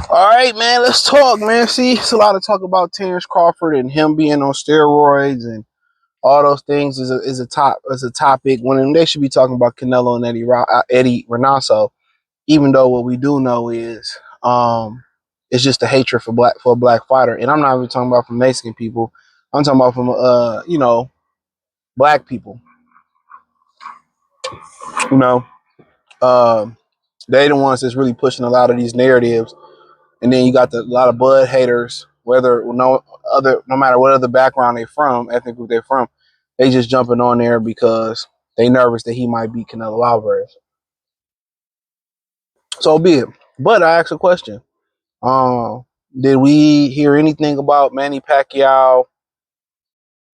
All right, man, let's talk, man. See, it's a lot of talk about Terrence Crawford and him being on steroids and all those things is a topic when they should be talking about Canelo and Eddie Reynoso. Even though what we do know is it's just a hatred for a black fighter, and I'm not even talking about from Mexican people. I'm talking about from black people. You know, uh, they the ones that's really pushing a lot of these narratives. And then you got a lot of Bud haters, no matter what other background they're from, ethnic group they're from, they just jumping on there because they nervous that he might beat Canelo Alvarez. So be it. But I asked a question. Did we hear anything about Manny Pacquiao,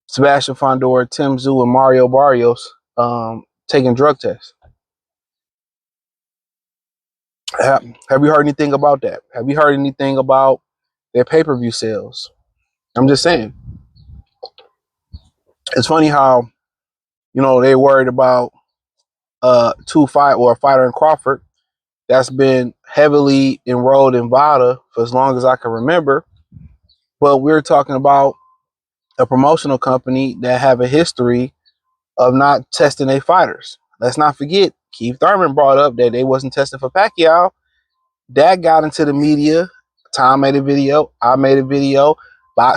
Sebastian Fundora, Tszyu, and Mario Barrios taking drug tests? Have you heard anything about that? Have you heard anything about their pay-per-view sales? I'm just saying. It's funny how, they worried about a fighter in Crawford that's been heavily enrolled in VADA for as long as I can remember. But we're talking about a promotional company that have a history of not testing their fighters. Let's not forget, Keith Thurman brought up that they wasn't testing for Pacquiao. That got into the media. Tom made a video. I made a video.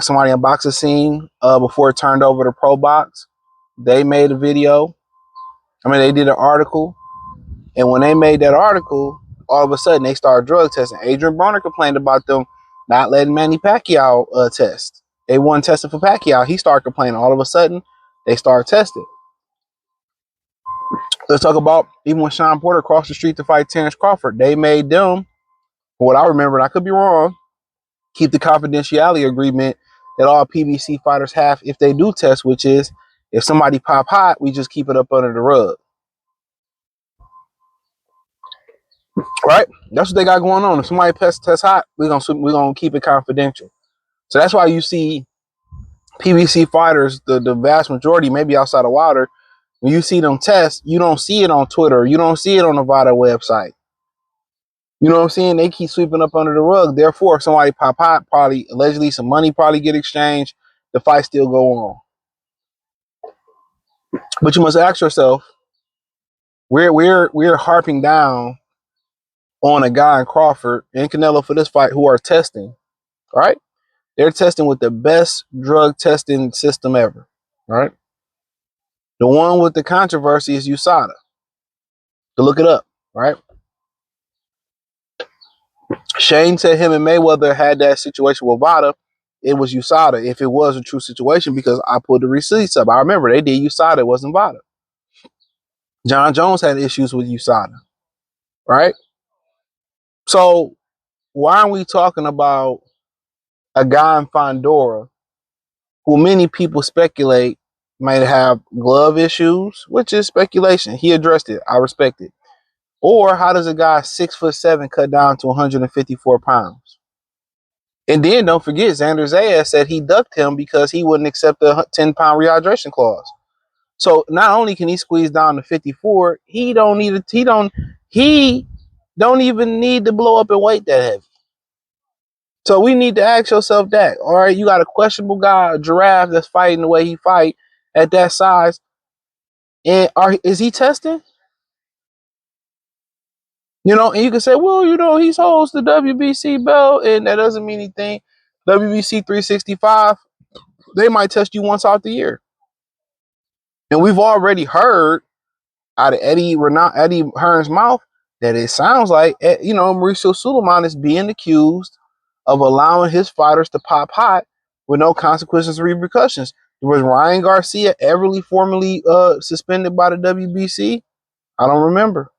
Somebody in Boxer Scene before it turned over to Pro Box. They made a video. They did an article. And when they made that article, all of a sudden they started drug testing. Adrian Broner complained about them not letting Manny Pacquiao test. They wasn't testing for Pacquiao. He started complaining. All of a sudden, they started testing. Let's talk about even when Sean Porter crossed the street to fight Terrence Crawford. They made them, for what I remember, and I could be wrong, keep the confidentiality agreement that all PBC fighters have if they do test, which is if somebody pop hot, we just keep it up under the rug. Right? That's what they got going on. If somebody test hot, we're gonna keep it confidential. So that's why you see PBC fighters, the vast majority, maybe outside of Wilder, when you see them test, you don't see it on Twitter. You don't see it on the VADA website. You know what I'm saying? They keep sweeping up under the rug. Therefore, if somebody pop hot, probably allegedly some money probably get exchanged, the fight still go on. But you must ask yourself, we're harping down on a guy in Crawford and Canelo for this fight who are testing, right? They're testing with the best drug testing system ever, right? The one with the controversy is USADA. To look it up, right? Shane said him and Mayweather had that situation with VADA. It was USADA if it was a true situation because I pulled the receipts up. I remember they did USADA, it wasn't VADA. John Jones had issues with USADA, right? So why aren't we talking about a guy in Fundora who many people speculate might have glove issues, which is speculation. He addressed it. I respect it. Or how does a guy 6'7" cut down to 154 pounds? And then don't forget, Xander Zayas said he ducked him because he wouldn't accept the 10-pound rehydration clause. So not only can he squeeze down to 54, he don't even need to blow up and weight that heavy. So we need to ask yourself that. All right, you got a questionable guy, a giraffe that's fighting the way he fight at that size. And is he testing? And you can say, well, he holds the WBC belt, and that doesn't mean anything. WBC 365, they might test you once out the year. And we've already heard out of Eddie Hearn's mouth that it sounds like, Mauricio Suleiman is being accused of allowing his fighters to pop hot with no consequences or repercussions. Was Ryan Garcia ever formally suspended by the WBC? I don't remember.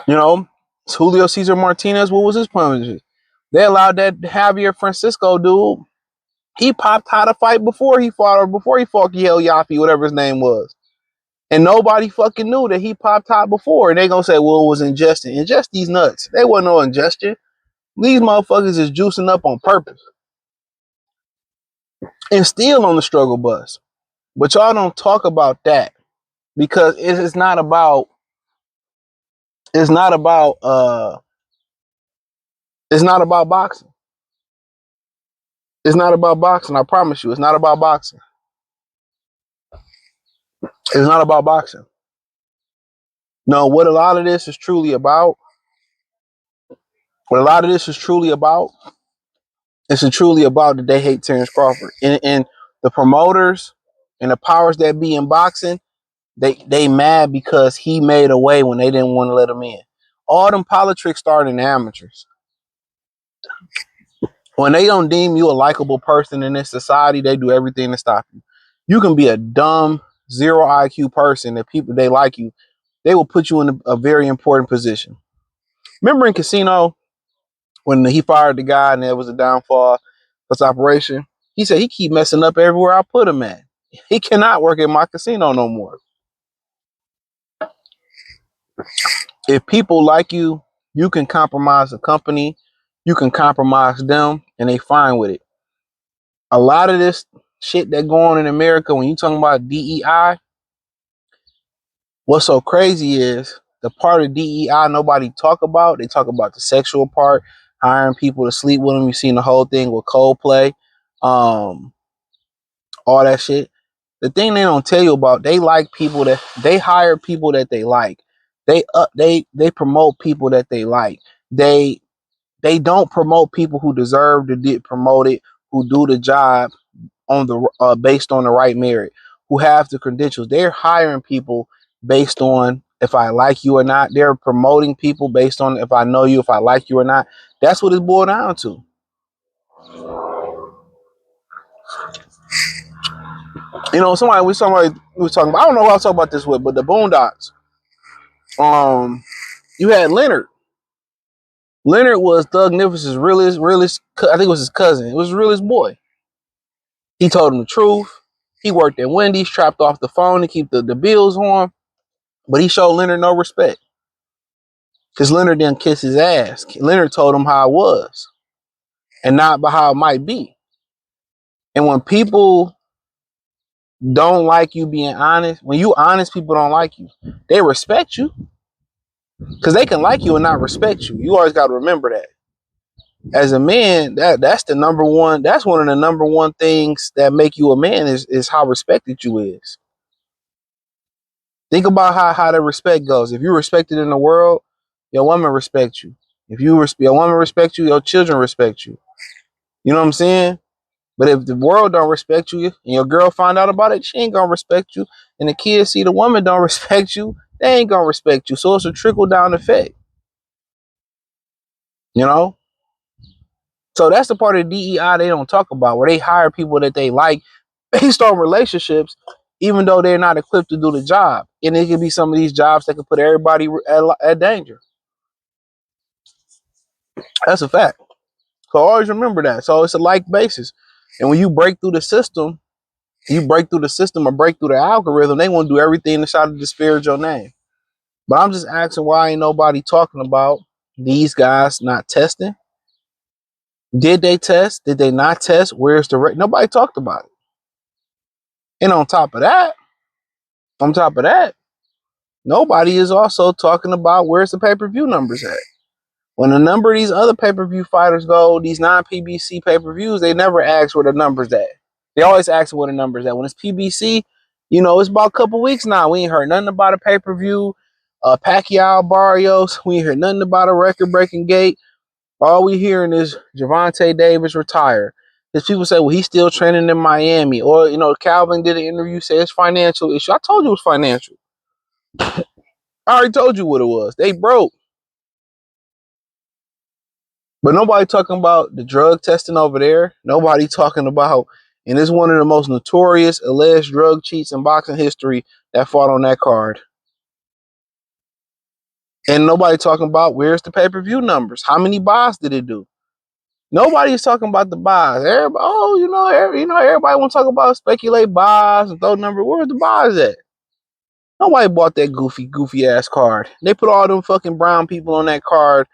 Julio Cesar Martinez, what was his punishment? They allowed that Javier Francisco dude. He popped hot a fight before he fought Kiel Yaffe, whatever his name was. And nobody fucking knew that he popped hot before. And they gonna say, well, it was ingestion. Ingest these nuts. They wasn't no ingestion. These motherfuckers is juicing up on purpose. and still on the struggle bus. But y'all don't talk about that because it's not about it's not about it's not about boxing. It's not about boxing. I promise you, it's not about boxing. It's not about boxing. No, what a lot of this is truly about, what a lot of this is truly about, it's truly about that they hate Terrence Crawford. And the promoters and the powers that be in boxing, they mad because he made a way when they didn't want to let him in. All them politics started in amateurs. When they don't deem you a likable person in this society, they do everything to stop you. You can be a dumb, zero IQ person. If people, they like you, they will put you in a very important position. Remember in Casino, when he fired the guy and there was a downfall for this operation, he said he keep messing up everywhere I put him at. He cannot work at my casino no more. If people like you, you can compromise the company, you can compromise them, and they fine with it. A lot of this shit that go on in America, when you talking about DEI, what's so crazy is the part of DEI nobody talk about. They talk about the sexual part, hiring people to sleep with them. You've seen the whole thing with Coldplay, all that shit. The thing they don't tell you about, they like people that they hire people that they like. They promote people that they like. They don't promote people who deserve to get promoted, who do the job on the based on the right merit, who have the credentials. They're hiring people based on if I like you or not. They're promoting people based on if I know you, if I like you or not. That's what it's boiled down to. You know, somebody was talking about, I don't know who I was talking about this with, but the Boondocks. You had Leonard. Leonard was Thug Nicholas's realest. I think it was his cousin. It was his realest boy. He told him the truth. He worked at Wendy's, trapped off the phone to keep the bills on, but he showed Leonard no respect because Leonard didn't kiss his ass. Leonard told him how it was and not by how it might be. And when people don't like you being honest, when you honest, people don't like you. They respect you because they can like you and not respect you. You always got to remember that. As a man, that's the number one. That's one of the number one things that make you a man is how respected you is. Think about how the respect goes. If you're respected in the world, your woman respects you. If your woman respects you, your children respect you. You know what I'm saying? But if the world don't respect you and your girl find out about it, she ain't gonna respect you. And the kids see the woman don't respect you, they ain't gonna respect you. So it's a trickle down effect. You know? So that's the part of DEI they don't talk about, where they hire people that they like based on relationships, even though they're not equipped to do the job. And it could be some of these jobs that could put everybody at danger. That's a fact. So always remember that. So it's a like basis. And when you break through the system, or break through the algorithm, they want to do everything to try to disparage your name. But I'm just asking, why ain't nobody talking about these guys not testing? Did they test? Did they not test? Where's the nobody talked about it. And on top of that, nobody is also talking about where's the pay-per-view numbers at. When a number of these other pay-per-view fighters go, these non-PBC pay-per-views, they never ask where the numbers at. They always ask where the numbers at. When it's PBC, you know, it's about a couple weeks now. We ain't heard nothing about a pay-per-view. Pacquiao, Barrios, we ain't heard nothing about a record-breaking gate. All we hearing is Gervonta Davis retired. Because people say, well, he's still training in Miami. Or, you know, Calvin did an interview, say it's financial issue. I told you it was financial. I already told you what it was. They broke. But nobody talking about the drug testing over there. Nobody talking about, and it's one of the most notorious alleged drug cheats in boxing history that fought on that card. And nobody talking about where's the pay-per-view numbers. How many buys did it do? Nobody's talking about the buys. Everybody, everybody want to talk about speculate buys and throw numbers. Where's the buys at? Nobody bought that goofy ass card. They put all them fucking brown people on that card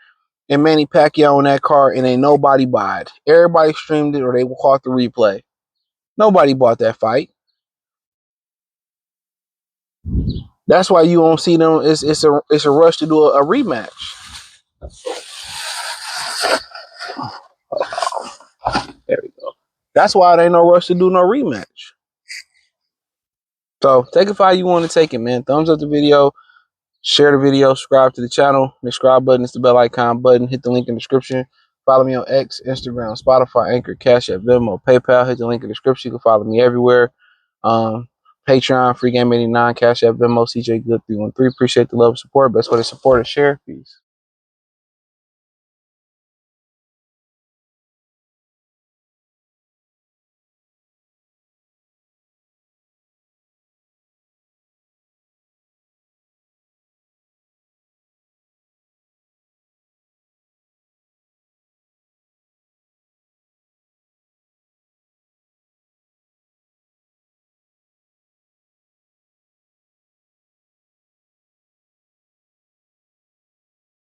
and Manny Pacquiao on that card, and ain't nobody buy it. Everybody streamed it or they caught the replay. Nobody bought that fight. That's why you don't see them. It's a rush to do a rematch. There we go. That's why there ain't no rush to do no rematch. So take it how you want to take it, man. Thumbs up the video, share the video, subscribe to the channel. The subscribe button is the bell icon button. Hit the link in the description. Follow me on X, Instagram, Spotify, Anchor, Cash App, Venmo, PayPal. Hit the link in the description. You can follow me everywhere. Patreon, Free Game 89, Cash App, Venmo, CJ Good 313. Appreciate the love and support. Best way to support is share. Peace.